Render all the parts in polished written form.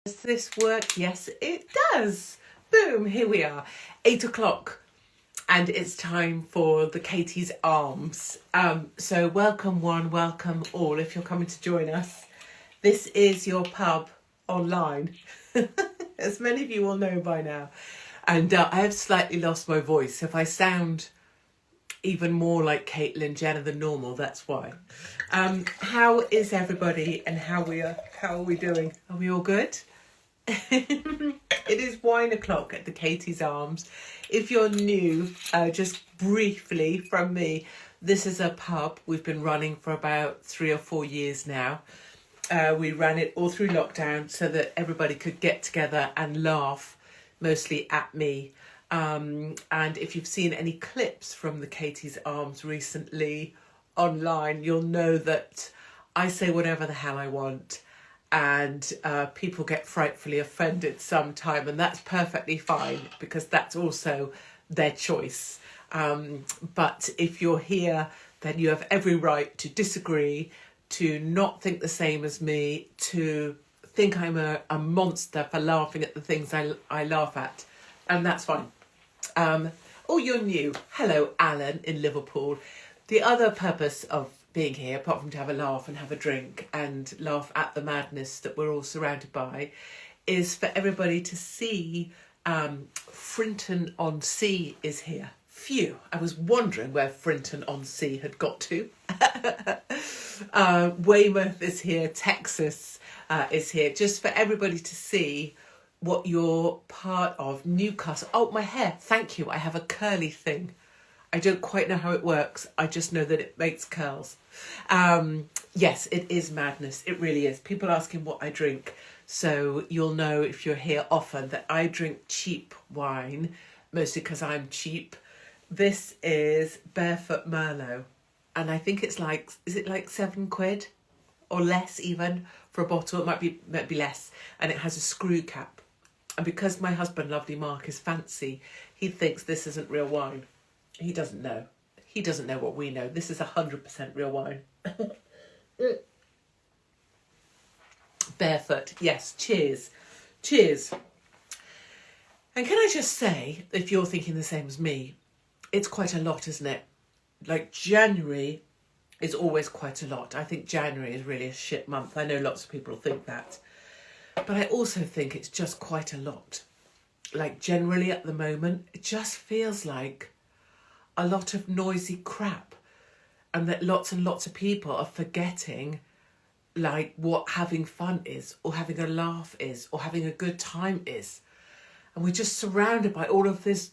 Does this work? Yes, it does. Boom, here we are, 8 o'clock, and it's time for the Katie's Arms. So welcome one, welcome all if you're coming to join us. This is your pub online, as many of you will know by now. And I have slightly lost my voice. If I sound even more like Caitlyn Jenner than normal, that's why. How is everybody and how are we doing? Are we all good? It is wine o'clock at the Katie's Arms. If you're new, just briefly from me, this is a pub we've been running for about 3 or 4 years now. We ran it all through lockdown so that everybody could get together and laugh, mostly at me. And if you've seen any clips from the Katie's Arms recently online, you'll know that I say whatever the hell I want. And people get frightfully offended sometime, and that's perfectly fine because that's also their choice. But if you're here, then you have every right to disagree, to not think the same as me, to think I'm a monster for laughing at the things I laugh at, and that's fine. Oh, you're new. Hello, Alan in Liverpool. The other purpose of being here, apart from to have a laugh and have a drink and laugh at the madness that we're all surrounded by, is for everybody to see Frinton-on-Sea is here. Phew, I was wondering where Frinton-on-Sea had got to. Weymouth is here, Texas is here, just for everybody to see what you're part of. Newcastle. Oh, my hair, thank you. I have a curly thing. I don't quite know how it works. I just know that it makes curls. Yes, it is madness. It really is. People asking what I drink. So you'll know if you're here often that I drink cheap wine, mostly because I'm cheap. This is Barefoot Merlot. And I think it's like, is it like £7 or less even for a bottle? It might be less. And it has a screw cap. And because my husband, lovely Mark, is fancy, he thinks this isn't real wine. He doesn't know. He doesn't know what we know. This is 100% real wine. Barefoot. Yes. Cheers. Cheers. And can I just say, if you're thinking the same as me, it's quite a lot, isn't it? Like January is always quite a lot. I think January is really a shit month. I know lots of people think that. But I also think it's just quite a lot. Like generally at the moment, it just feels like a lot of noisy crap, and that lots and lots of people are forgetting like what having fun is, or having a laugh is, or having a good time is. And we're just surrounded by all of this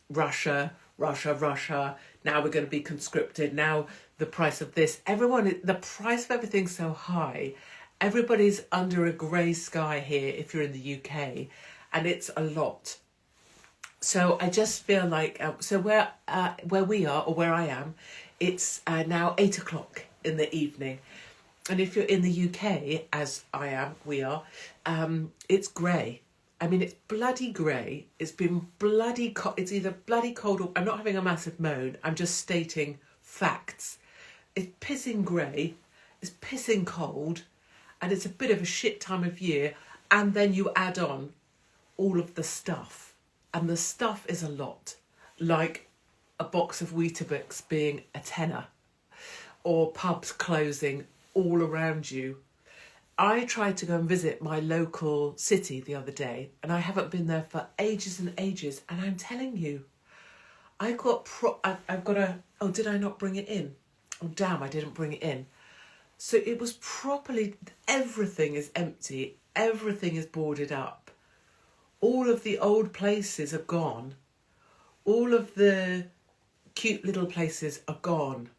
Russia, now we're going to be conscripted, now the price of this, the price of everything's so high, everybody's under a grey sky here if you're in the UK, and it's a lot. So I just feel like, so where we are, or where I am, it's now 8 o'clock in the evening. And if you're in the UK, as I am, we are, it's grey. I mean, it's bloody grey. It's been bloody it's either bloody cold or, I'm not having a massive moan, I'm just stating facts. It's pissing grey, it's pissing cold, and it's a bit of a shit time of year. And then you add on all of the stuff. And the stuff is a lot, like a box of Weetabix being a tenner, or pubs closing all around you. I tried to go and visit my local city the other day, and I haven't been there for ages and ages. And I'm telling you, I've got oh, did I not bring it in? Oh, damn, I didn't bring it in. So it was properly, everything is empty. Everything is boarded up. All of the old places are gone. All of the cute little places are gone.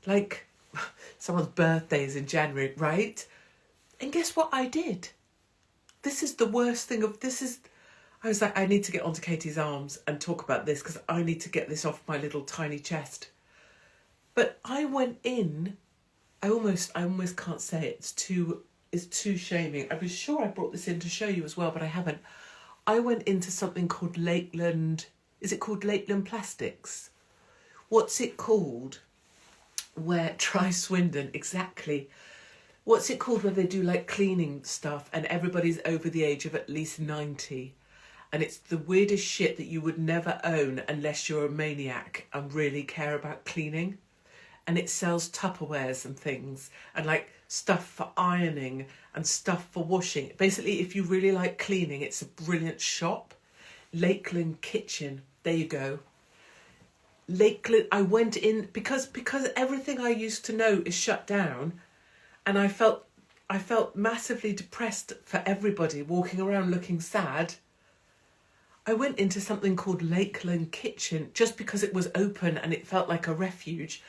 Like someone's birthday is in January, right? And guess what I did? This is the worst thing I was like, I need to get onto Katie's Arms and talk about this because I need to get this off my little tiny chest. But I went in, I almost can't say it. It's too shaming. I was sure I brought this in to show you as well, but I haven't. I went into something called Lakeland. Is it called Lakeland Plastics? What's it called? Where Try Swindon, exactly. what's it called where they do like cleaning stuff and everybody's over the age of at least 90. And it's the weirdest shit that you would never own unless you're a maniac and really care about cleaning. And it sells Tupperwares and things and like stuff for ironing and stuff for washing. Basically, if you really like cleaning, it's a brilliant shop. Lakeland Kitchen. There you go. Lakeland. I went in because everything I used to know is shut down, and I felt massively depressed for everybody walking around looking sad. I went into something called Lakeland Kitchen just because it was open and it felt like a refuge.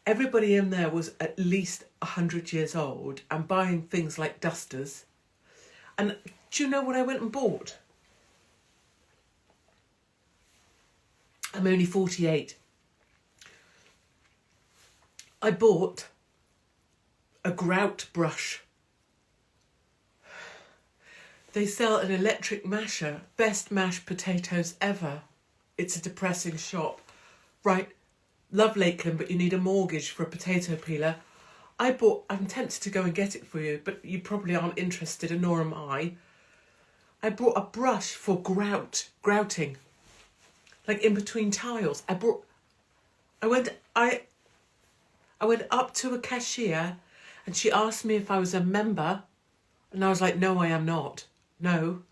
Everybody in there was at least 100 years old and buying things like dusters. And do you know what I went and bought? I'm only 48. I bought a grout brush. They sell an electric masher, best mashed potatoes ever. It's a depressing shop. Right, love Lakeland, but you need a mortgage for a potato peeler. I'm tempted to go and get it for you, but you probably aren't interested, and nor am I. I brought a brush for grouting, like in between tiles. I went up to a cashier and she asked me if I was a member, and I was like, no, I am not. No.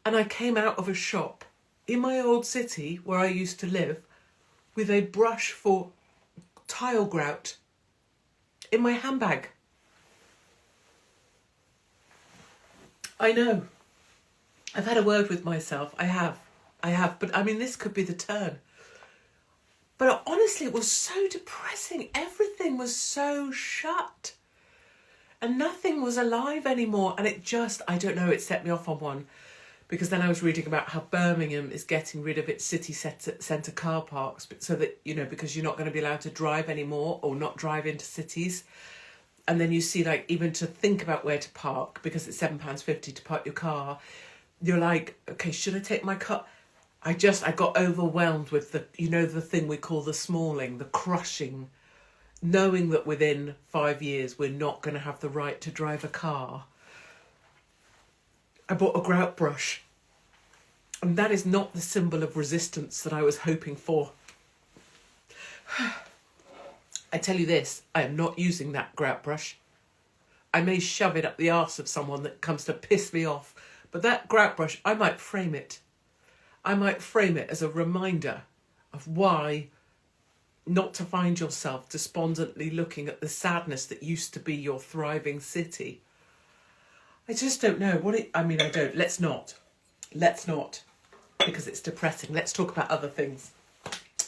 And I came out of a shop in my old city where I used to live with a brush for tile grout in my handbag. I know. I've had a word with myself. I have. But I mean, this could be the turn. But honestly, it was so depressing. Everything was so shut. And nothing was alive anymore. And it just, I don't know, it set me off on one. Because then I was reading about how Birmingham is getting rid of its city centre car parks so that, you know, because you're not going to be allowed to drive anymore or not drive into cities. And then you see, like, even to think about where to park, because it's £7.50 to park your car, you're like, okay, should I take my car? I got overwhelmed with the thing we call the smalling, the crushing, knowing that within 5 years we're not going to have the right to drive a car. I bought a grout brush, and that is not the symbol of resistance that I was hoping for. I tell you this, I am not using that grout brush. I may shove it up the arse of someone that comes to piss me off, but that grout brush, I might frame it. I might frame it as a reminder of why not to find yourself despondently looking at the sadness that used to be your thriving city. I just don't know let's not, because it's depressing. Let's talk about other things.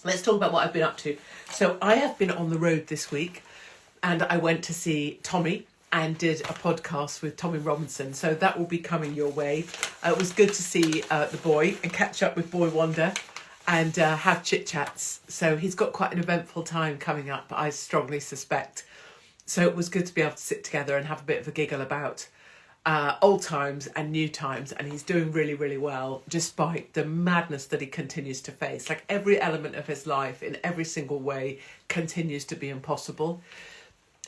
Let's talk about what I've been up to. So I have been on the road this week, and I went to see Tommy and did a podcast with Tommy Robinson. So that will be coming your way. It was good to see the boy and catch up with Boy Wonder and have chit-chats. So he's got quite an eventful time coming up, I strongly suspect. So it was good to be able to sit together and have a bit of a giggle about old times and new times. And he's doing really, really well, despite the madness that he continues to face. Like, every element of his life in every single way continues to be impossible.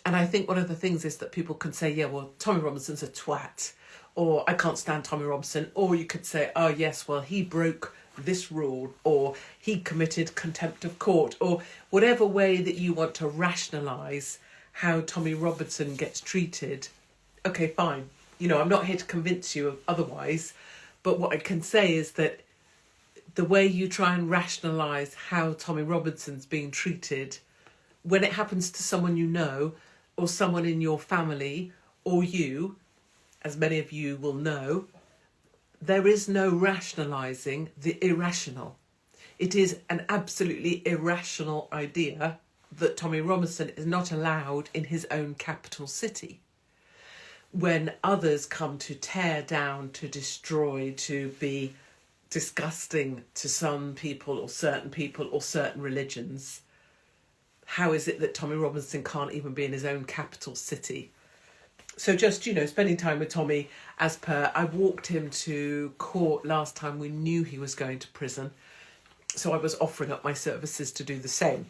And I think one of the things is that people can say, yeah, well, Tommy Robinson's a twat, or I can't stand Tommy Robinson. Or you could say, oh, yes, well, he broke this rule, or he committed contempt of court, or whatever way that you want to rationalise how Tommy Robinson gets treated. Okay, fine. You know, I'm not here to convince you of otherwise. But what I can say is that the way you try and rationalise how Tommy Robinson's being treated, when it happens to someone you know, or someone in your family, or you, as many of you will know, there is no rationalising the irrational. It is an absolutely irrational idea that Tommy Robinson is not allowed in his own capital city, when others come to tear down, to destroy, to be disgusting to some people or certain religions. How is it that Tommy Robinson can't even be in his own capital city? So just, spending time with Tommy as per. I walked him to court last time we knew he was going to prison. So I was offering up my services to do the same.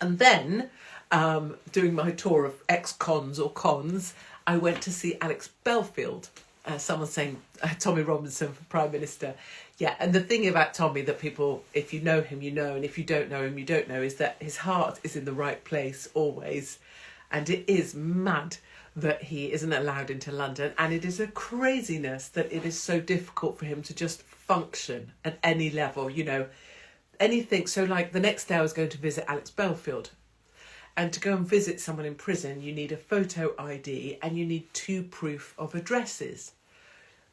And then doing my tour of ex-cons or cons, I went to see Alex Belfield. Someone saying Tommy Robinson for Prime Minister. Yeah, and the thing about Tommy that people, if you know him, you know, and if you don't know him, you don't know, is that his heart is in the right place always. And it is mad that he isn't allowed into London. And it is a craziness that it is so difficult for him to just function at any level, you know, anything. So like the next day I was going to visit Alex Belfield. And to go and visit someone in prison, you need a photo ID and you need 2 proof of addresses.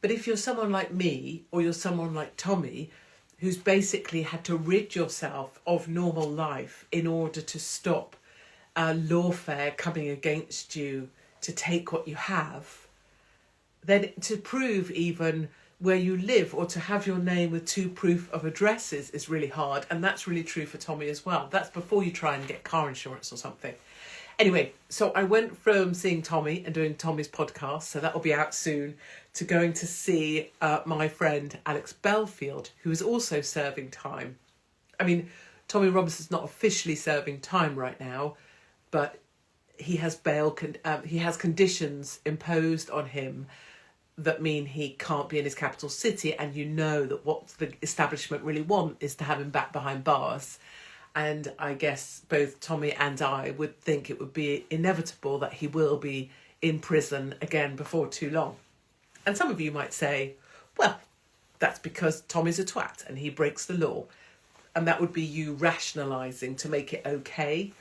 But if you're someone like me, or you're someone like Tommy, who's basically had to rid yourself of normal life in order to stop lawfare coming against you to take what you have, then to prove even where you live or to have your name with 2 proof of addresses is really hard. And that's really true for Tommy as well. That's before you try and get car insurance or something. Anyway, so I went from seeing Tommy and doing Tommy's podcast, so that will be out soon, to going to see my friend Alex Belfield, who is also serving time. I mean, Tommy Robinson's not officially serving time right now, but he has he has conditions imposed on him that mean he can't be in his capital city, and you know that what the establishment really want is to have him back behind bars. And I guess both Tommy and I would think it would be inevitable that he will be in prison again before too long. And some of you might say, well, that's because Tommy's a twat and he breaks the law. And that would be you rationalising to make it okay.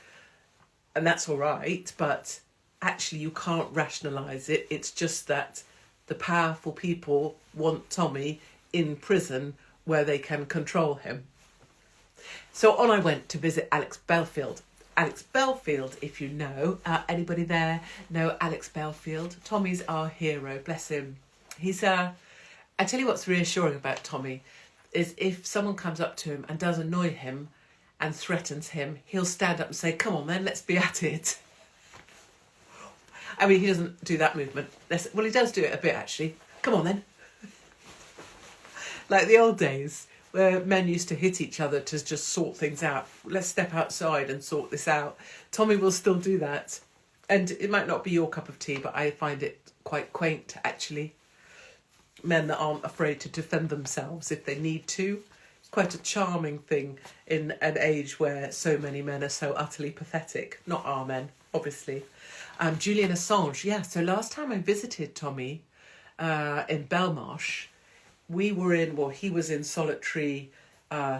And that's all right, but actually you can't rationalise it. It's just that the powerful people want Tommy in prison where they can control him. So on I went to visit Alex Belfield. Alex Belfield, if you know, anybody there know Alex Belfield? Tommy's our hero, bless him. He's, I tell you what's reassuring about Tommy is if someone comes up to him and does annoy him and threatens him, he'll stand up and say, come on then, let's be at it. I mean, he doesn't do that movement. Well, he does do it a bit, actually. Come on then. Like the old days where men used to hit each other to just sort things out. Let's step outside and sort this out. Tommy will still do that. And it might not be your cup of tea, but I find it quite quaint, actually. Men that aren't afraid to defend themselves if they need to. It's quite a charming thing in an age where so many men are so utterly pathetic. Not our men, obviously. Julian Assange, yeah. So last time I visited Tommy in Belmarsh, he was in solitary,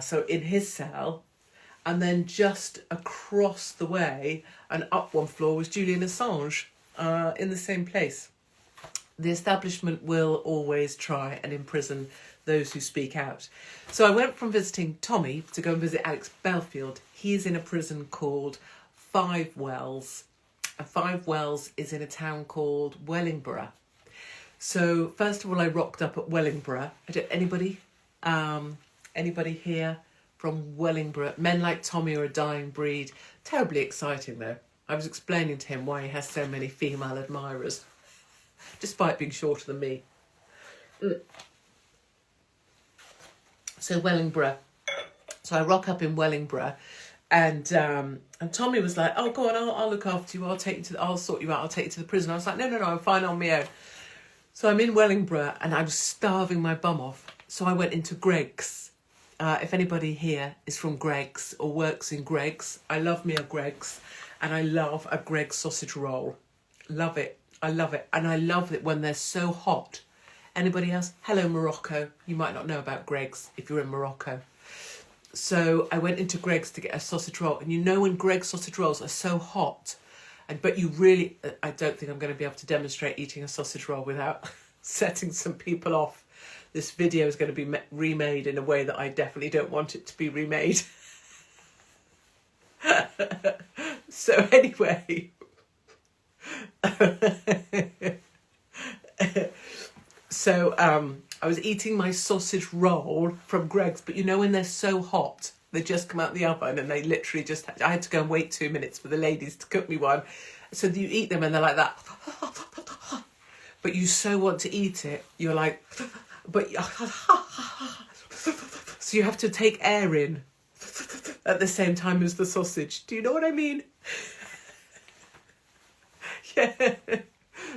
so in his cell, and then just across the way and up one floor was Julian Assange in the same place. The establishment will always try and imprison those who speak out. So I went from visiting Tommy to go and visit Alex Belfield. He's in a prison called Five Wells. And Five Wells is in a town called Wellingborough. So first of all, I rocked up at Wellingborough. Anybody here from Wellingborough? Men like Tommy are a dying breed. Terribly exciting though. I was explaining to him why he has so many female admirers, despite being shorter than me. So Wellingborough. So I rock up in Wellingborough, and Tommy was like, "Oh, go on, I'll look after you. I'll sort you out. I'll take you to the prison." I was like, "No, I'm fine on my own." So I'm in Wellingborough and I was starving my bum off. So I went into Greggs. If anybody here is from Greggs or works in Greggs, I love me a Greggs, and I love a Greggs sausage roll. Love it. I love it. And I love it when they're so hot. Anybody else? Hello, Morocco. You might not know about Greggs if you're in Morocco. So I went into Greggs to get a sausage roll. And you know when Greggs sausage rolls are so hot, but you really, I don't think I'm going to be able to demonstrate eating a sausage roll without setting some people off. This video is going to be remade in a way that I definitely don't want it to be remade. So anyway, I was eating my sausage roll from Greggs, but you know when they're so hot, they just come out the oven and they literally just... I had to go and wait 2 minutes for the ladies to cook me one. So you eat them and they're like that. But you so want to eat it, you're like... But so you have to take air in at the same time as the sausage. Do you know what I mean? Yeah.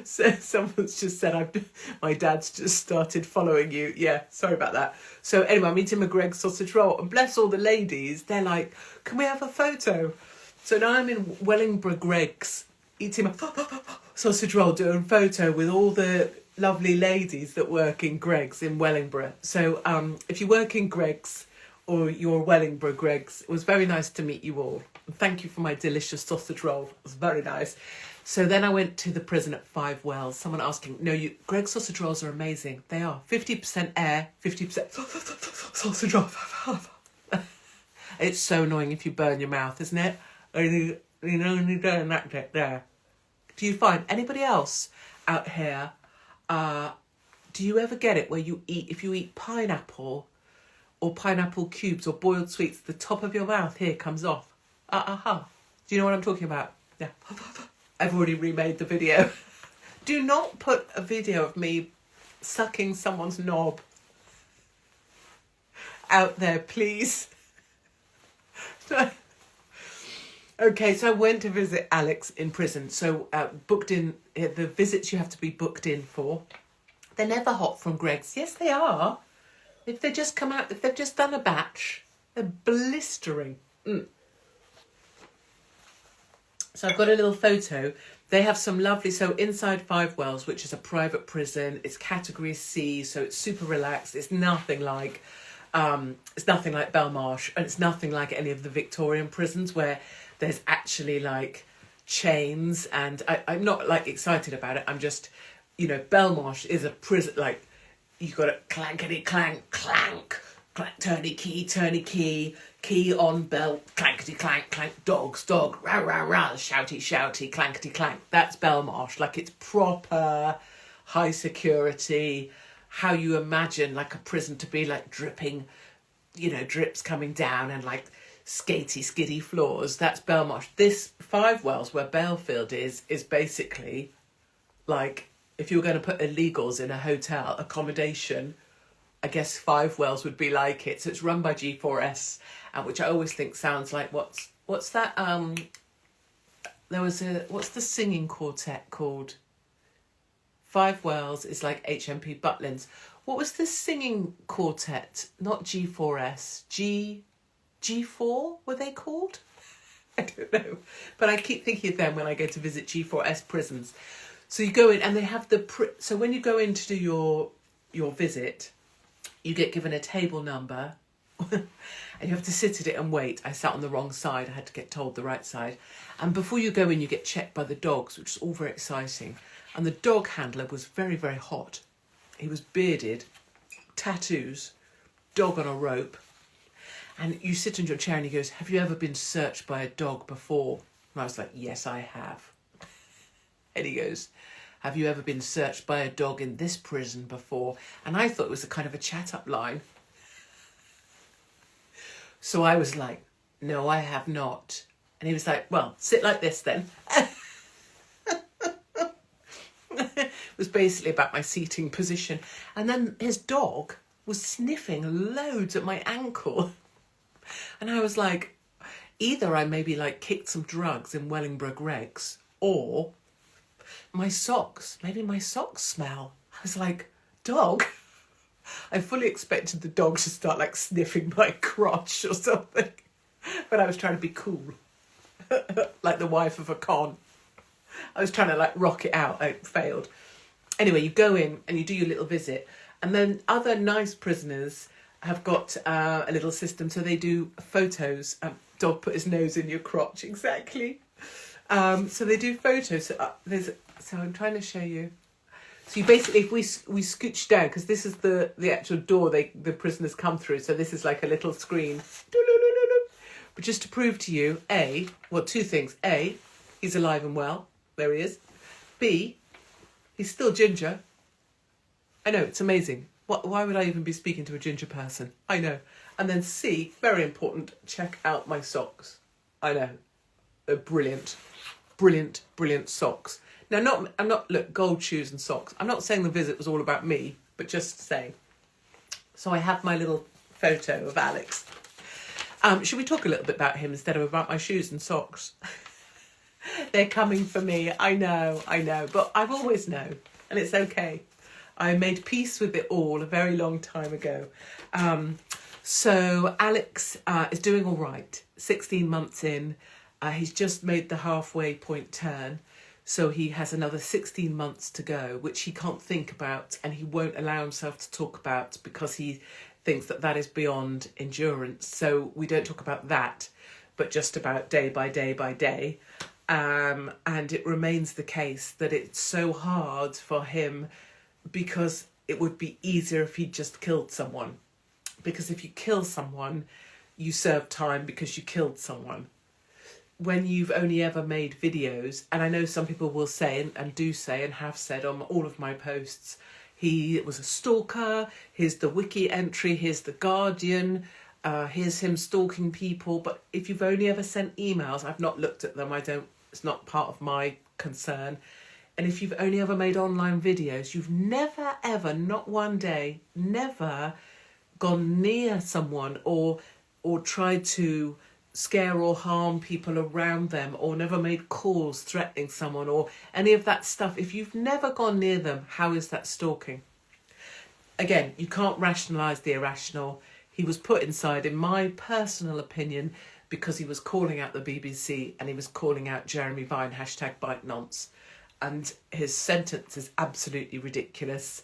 So someone's just said, my dad's just started following you. Yeah, sorry about that. So anyway, I'm eating my Greggs sausage roll, and bless all the ladies, they're like, can we have a photo? So now I'm in Wellingborough Greggs, eating my sausage roll, doing a photo with all the lovely ladies that work in Greggs in Wellingborough. So if you work in Greggs or you're Wellingborough Greggs, it was very nice to meet you all. And thank you for my delicious sausage roll. It was very nice. So then I went to the prison at Five Wells. Someone asking, no, Greggs sausage rolls are amazing. They are. 50% air, 50% sausage roll. It's so annoying if you burn your mouth, isn't it? You only doing that bit there. Do you find anybody else out here, do you ever get it where if you eat pineapple or pineapple cubes or boiled sweets, the top of your mouth here comes off? Do you know what I'm talking about? Yeah. I've already remade the video. Do not put a video of me sucking someone's knob out there, please. Okay, so I went to visit Alex in prison. So booked in, the visits you have to be booked in for. They're never hot from Greggs. Yes, they are. If they just come out, if they've just done a batch, they're blistering. So I've got a little photo. They have some lovely, so inside Five Wells, which is a private prison, it's category C, so it's super relaxed. It's nothing like Belmarsh, and it's nothing like any of the Victorian prisons where there's actually like chains. And I'm not like excited about it. I'm just, Belmarsh is a prison, like you got a clankety clank, clank, clank, turny key, key on belt, clankety clank, clank, dog, rah, rah, rah, shouty, clankety clank. That's Belmarsh. Like it's proper high security, how you imagine like a prison to be, like dripping, drips coming down and like skiddy floors. That's Belmarsh. This Five Wells where Belfield is basically like if you were going to put illegals in a hotel accommodation, I guess Five Wells would be like it. So it's run by G4S, which I always think sounds like what's that? What's the singing quartet called? Five Wells is like HMP Butlins. What was the singing quartet? Not G4S. G4 were they called? I don't know, but I keep thinking of them when I go to visit G4S prisons. So you go in and they have so when you go in to do your visit, you get given a table number and you have to sit at it and wait. I sat on the wrong side. I had to get told the right side. And before you go in, you get checked by the dogs, which is all very exciting. And the dog handler was very, very hot. He was bearded, tattoos, dog on a rope. And you sit in your chair and he goes, have you ever been searched by a dog before? And I was like, yes, I have. And he goes, have you ever been searched by a dog in this prison before? And I thought it was a kind of a chat-up line. So I was like, no, I have not. And he was like, well, sit like this then. It was basically about my seating position. And then his dog was sniffing loads at my ankle. And I was like, either I maybe like kicked some drugs in Wellingborough Greggs, or my socks smell. I was like, dog? I fully expected the dog to start like sniffing my crotch or something. But I was trying to be cool. Like the wife of a con. I was trying to like rock it out. I failed. Anyway, you go in and you do your little visit. And then other nice prisoners have got a little system. So they do photos. Dog put his nose in your crotch. Exactly. So they do photos. So I'm trying to show you. So you basically, if we scooch down, because this is the actual door the prisoners come through. So this is like a little screen. But just to prove to you, two things. A, he's alive and well. There he is. B, he's still ginger. I know, it's amazing. Why would I even be speaking to a ginger person? I know. And then C, very important, check out my socks. I know. They're brilliant. Brilliant, brilliant socks. Now, look, gold shoes and socks. I'm not saying the visit was all about me, but just saying. So I have my little photo of Alex. Should we talk a little bit about him instead of about my shoes and socks? They're coming for me. I know. But I've always known, and it's okay. I made peace with it all a very long time ago. So Alex is doing all right. 16 months in. He's just made the halfway point turn. So he has another 16 months to go, which he can't think about and he won't allow himself to talk about because he thinks that that is beyond endurance. So we don't talk about that, but just about day by day by day. And it remains the case that it's so hard for him because it would be easier if he just killed someone. Because if you kill someone, you serve time because you killed someone. When you've only ever made videos, and I know some people will say and do say and have said on all of my posts, he was a stalker, here's the wiki entry, here's the Guardian, here's him stalking people. But if you've only ever sent emails, I've not looked at them, it's not part of my concern. And if you've only ever made online videos, you've never ever, not one day, never gone near someone or tried to scare or harm people around them, or never made calls threatening someone or any of that stuff. If you've never gone near them, how is that stalking? Again, you can't rationalise the irrational. He was put inside, in my personal opinion, because he was calling out the BBC and he was calling out Jeremy Vine, #BiteNonce. And his sentence is absolutely ridiculous.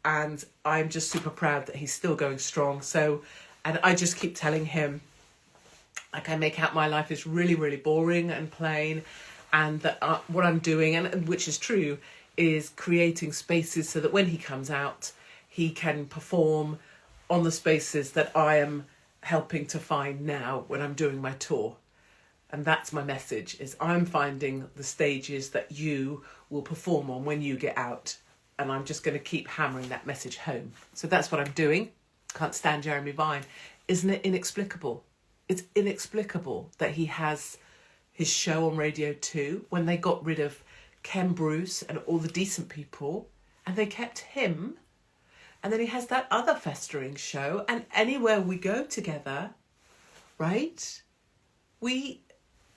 And I'm just super proud that he's still going strong. So, and I just keep telling him, like, I make out my life is really, really boring and plain, and that what I'm doing, and which is true, is creating spaces so that when he comes out, he can perform on the spaces that I am helping to find now when I'm doing my tour. And that's my message, is I'm finding the stages that you will perform on when you get out. And I'm just going to keep hammering that message home. So that's what I'm doing. Can't stand Jeremy Vine. Isn't it inexplicable? It's inexplicable that he has his show on Radio 2 when they got rid of Ken Bruce and all the decent people and they kept him. And then he has that other festering show. And anywhere we go together, right?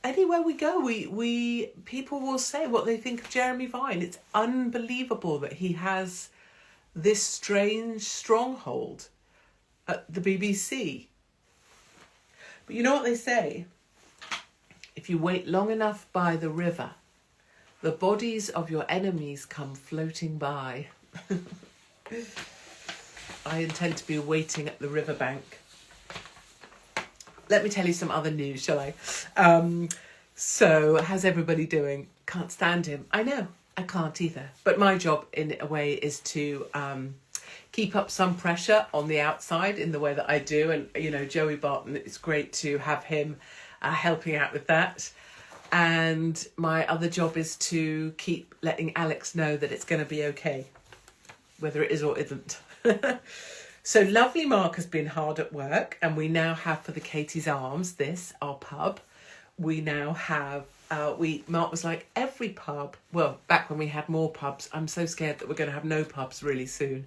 Anywhere we go, people will say what they think of Jeremy Vine. It's unbelievable that he has this strange stronghold at the BBC. But you know what they say? If you wait long enough by the river, the bodies of your enemies come floating by. I intend to be waiting at the riverbank. Let me tell you some other news, shall I? So, how's everybody doing? Can't stand him. I know, I can't either. But my job, in a way, is to keep up some pressure on the outside in the way that I do. And, you know, Joey Barton, it's great to have him helping out with that. And my other job is to keep letting Alex know that it's going to be okay, whether it is or isn't. So Lovely Mark has been hard at work, and we now have for the Katie's Arms, our pub, we now have, Mark was like, every pub, well, back when we had more pubs, I'm so scared that we're going to have no pubs really soon.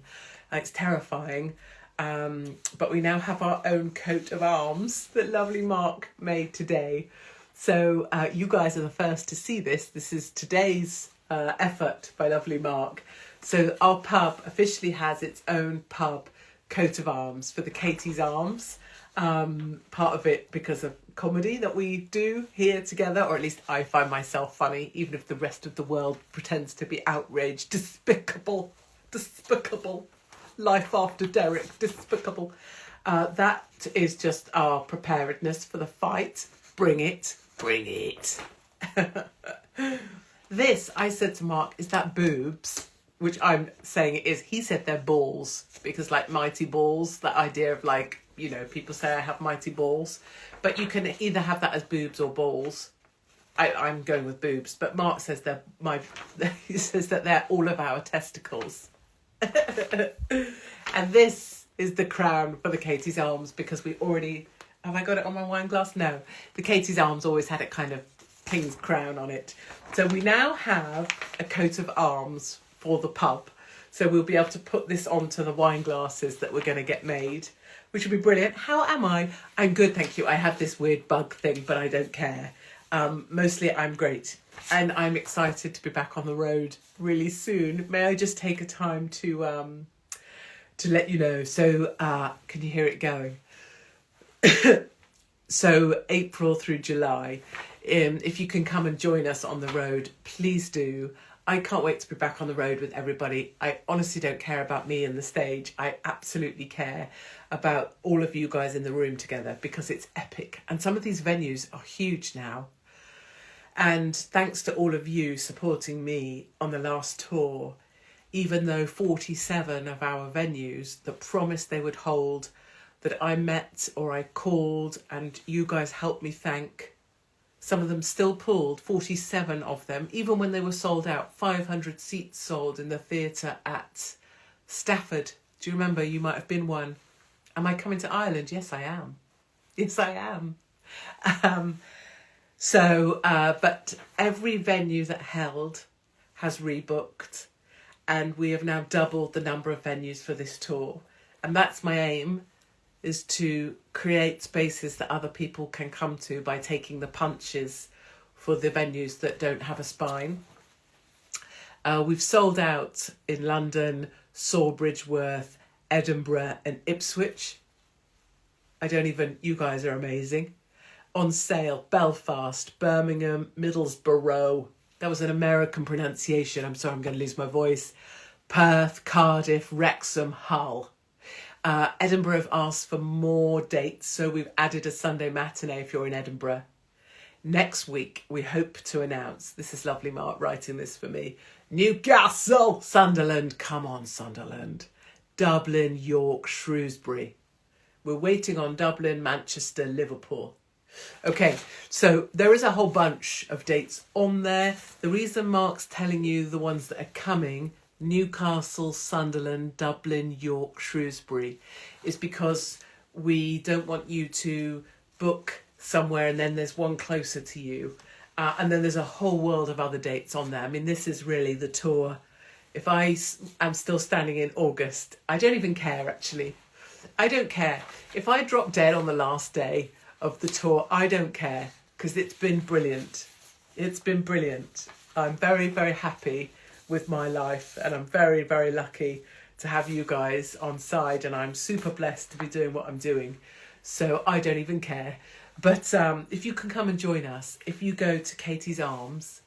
It's terrifying. But we now have our own coat of arms that Lovely Mark made today. So you guys are the first to see this. This is today's effort by Lovely Mark. So our pub officially has its own pub coat of arms for the Katie's Arms. Part of it because of comedy that we do here together, or at least I find myself funny, even if the rest of the world pretends to be outraged. Despicable. Life after Derek, despicable. That is just our preparedness for the fight. Bring it. This, I said to Mark, is that boobs? Which I'm saying it is. He said they're balls, because like mighty balls, that idea of like, you know, people say I have mighty balls, but you can either have that as boobs or balls. I'm going with boobs, but Mark says he says that they're all of our testicles. And this is the crown for the Katie's Arms, because we already, have I got it on my wine glass? No. The Katie's Arms always had a kind of king's crown on it. So we now have a coat of arms for the pub. So we'll be able to put this onto the wine glasses that we're going to get made, which will be brilliant. How am I? I'm good, thank you. I have this weird bug thing, but I don't care. Mostly I'm great. and I'm excited to be back on the road really soon. May I just take a time to let you know? So can you hear it going? So April through July, if you can come and join us on the road, please do. I can't wait to be back on the road with everybody. I honestly don't care about me and the stage. I absolutely care about all of you guys in the room together, because it's epic. And some of these venues are huge now. And thanks to all of you supporting me on the last tour, even though 47 of our venues that promised they would hold, that I met or I called and you guys helped me thank, some of them still pulled, 47 of them, even when they were sold out. 500 seats sold in the theatre at Stafford. Do you remember? You might have been one. Am I coming to Ireland? Yes, I am. Yes, I am. But every venue that held has rebooked, and we have now doubled the number of venues for this tour. And that's my aim, is to create spaces that other people can come to by taking the punches for the venues that don't have a spine. We've sold out in London, Sawbridgeworth, Edinburgh and Ipswich. You guys are amazing. On sale, Belfast, Birmingham, Middlesbrough. That was an American pronunciation. I'm sorry, I'm going to lose my voice. Perth, Cardiff, Wrexham, Hull. Edinburgh have asked for more dates, so we've added a Sunday matinee if you're in Edinburgh. Next week, we hope to announce, this is lovely Mark writing this for me, Newcastle, Sunderland, come on Sunderland, Dublin, York, Shrewsbury. We're waiting on Dublin, Manchester, Liverpool. Okay, so there is a whole bunch of dates on there. The reason Mark's telling you the ones that are coming, Newcastle, Sunderland, Dublin, York, Shrewsbury, is because we don't want you to book somewhere and then there's one closer to you. And then there's a whole world of other dates on there. I mean, this is really the tour. If I am still standing in August, I don't even care, actually. I don't care. If I drop dead on the last day of the tour, I don't care, because it's been brilliant. It's been brilliant. I'm very, very happy with my life, and I'm very, very lucky to have you guys on side, and I'm super blessed to be doing what I'm doing. So I don't even care. But if you can come and join us, if you go to Katie's Arms,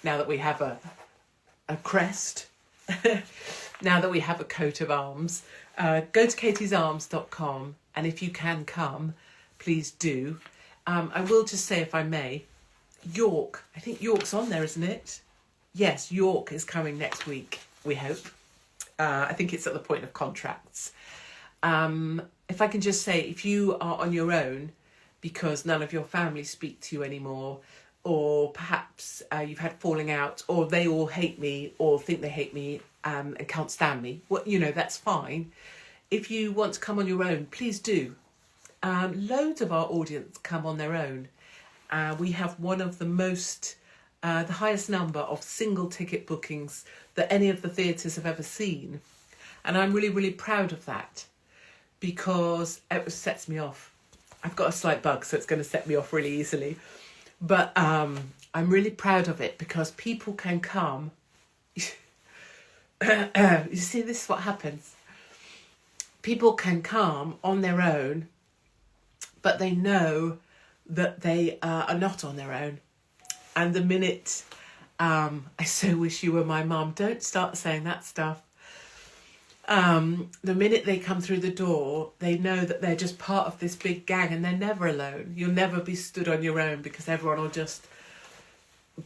now that we have a crest, now that we have a coat of arms, go to katiesarms.com, and if you can come, please do. I will just say, if I may, York, I think York's on there, isn't it? Yes, York is coming next week, we hope. I think it's at the point of contracts. If I can just say, if you are on your own because none of your family speak to you anymore, or perhaps you've had falling out, or they all hate me or think they hate me and can't stand me, well, that's fine. If you want to come on your own, please do. Loads of our audience come on their own. We have one of the highest number of single ticket bookings that any of the theatres have ever seen. And I'm really, really proud of that, because it sets me off. I've got a slight bug, so it's going to set me off really easily. But I'm really proud of it, because people can come. You see, this is what happens. People can come on their own, but they know that they are not on their own. And the minute, I so wish you were my mum, don't start saying that stuff. The minute they come through the door, they know that they're just part of this big gang, and they're never alone. You'll never be stood on your own, because everyone will just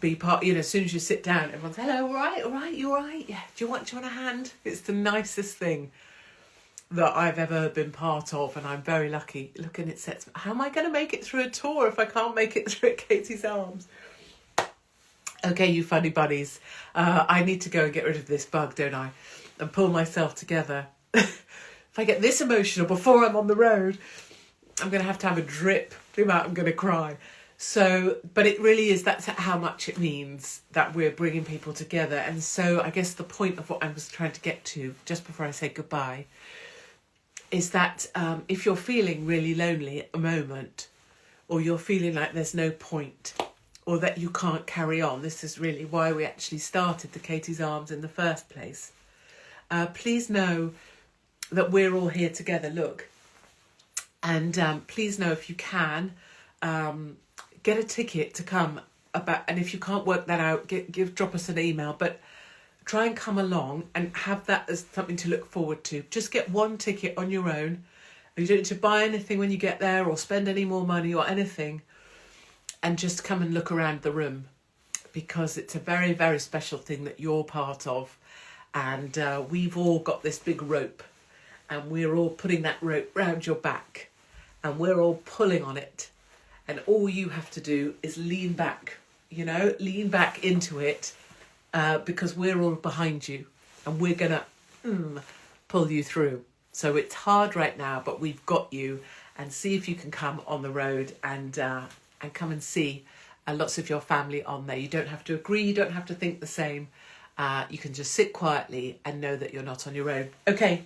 be part, as soon as you sit down, everyone's, hello, all right, you all right? Yeah, do you want a hand? It's the nicest thing that I've ever been part of, and I'm very lucky. Look, and it sets, how am I going to make it through a tour if I can't make it through at Katie's Arms? Okay, you funny bunnies. I need to go and get rid of this bug, don't I? And pull myself together. If I get this emotional before I'm on the road, I'm going to have a drip. I'm going to cry. So, but it really is, that's how much it means that we're bringing people together. And so I guess the point of what I was trying to get to just before I say goodbye is that if you're feeling really lonely at the moment, or you're feeling like there's no point, or that you can't carry on. This is really why we actually started the Katie's Arms in the first place. Please know that we're all here together, look. And please know, if you can, get a ticket to come about, and if you can't work that out, drop us an email, but try and come along and have that as something to look forward to. Just get one ticket on your own. You don't need to buy anything when you get there or spend any more money or anything, and just come and look around the room, because it's a very, very special thing that you're part of. And we've all got this big rope, and we're all putting that rope round your back, and we're all pulling on it. And all you have to do is lean back, lean back into it, because we're all behind you, and we're going to pull you through. So it's hard right now, but we've got you. And see if you can come on the road and come and see lots of your family on there. You don't have to agree, you don't have to think the same. You can just sit quietly and know that you're not on your own. Okay,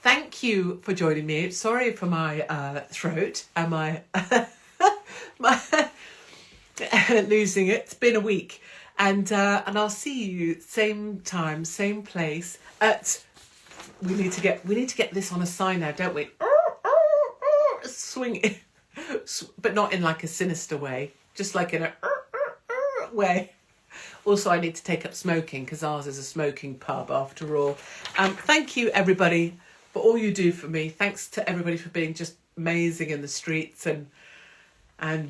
thank you for joining me. Sorry for my throat and my losing it. It's been a week, and I'll see you same time, same place. We need to get this on a sign now, don't we? Swing it, but not in like a sinister way, just like in a way. Also, I need to take up smoking, because ours is a smoking pub after all. Thank you, everybody, for all you do for me. Thanks to everybody for being just amazing in the streets and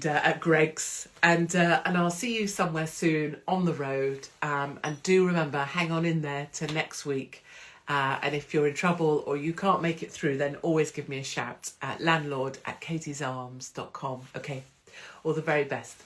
at Greg's. And I'll see you somewhere soon on the road. And do remember, hang on in there to next week. And if you're in trouble or you can't make it through, then always give me a shout at landlord@katiesarms.com. Okay, all the very best.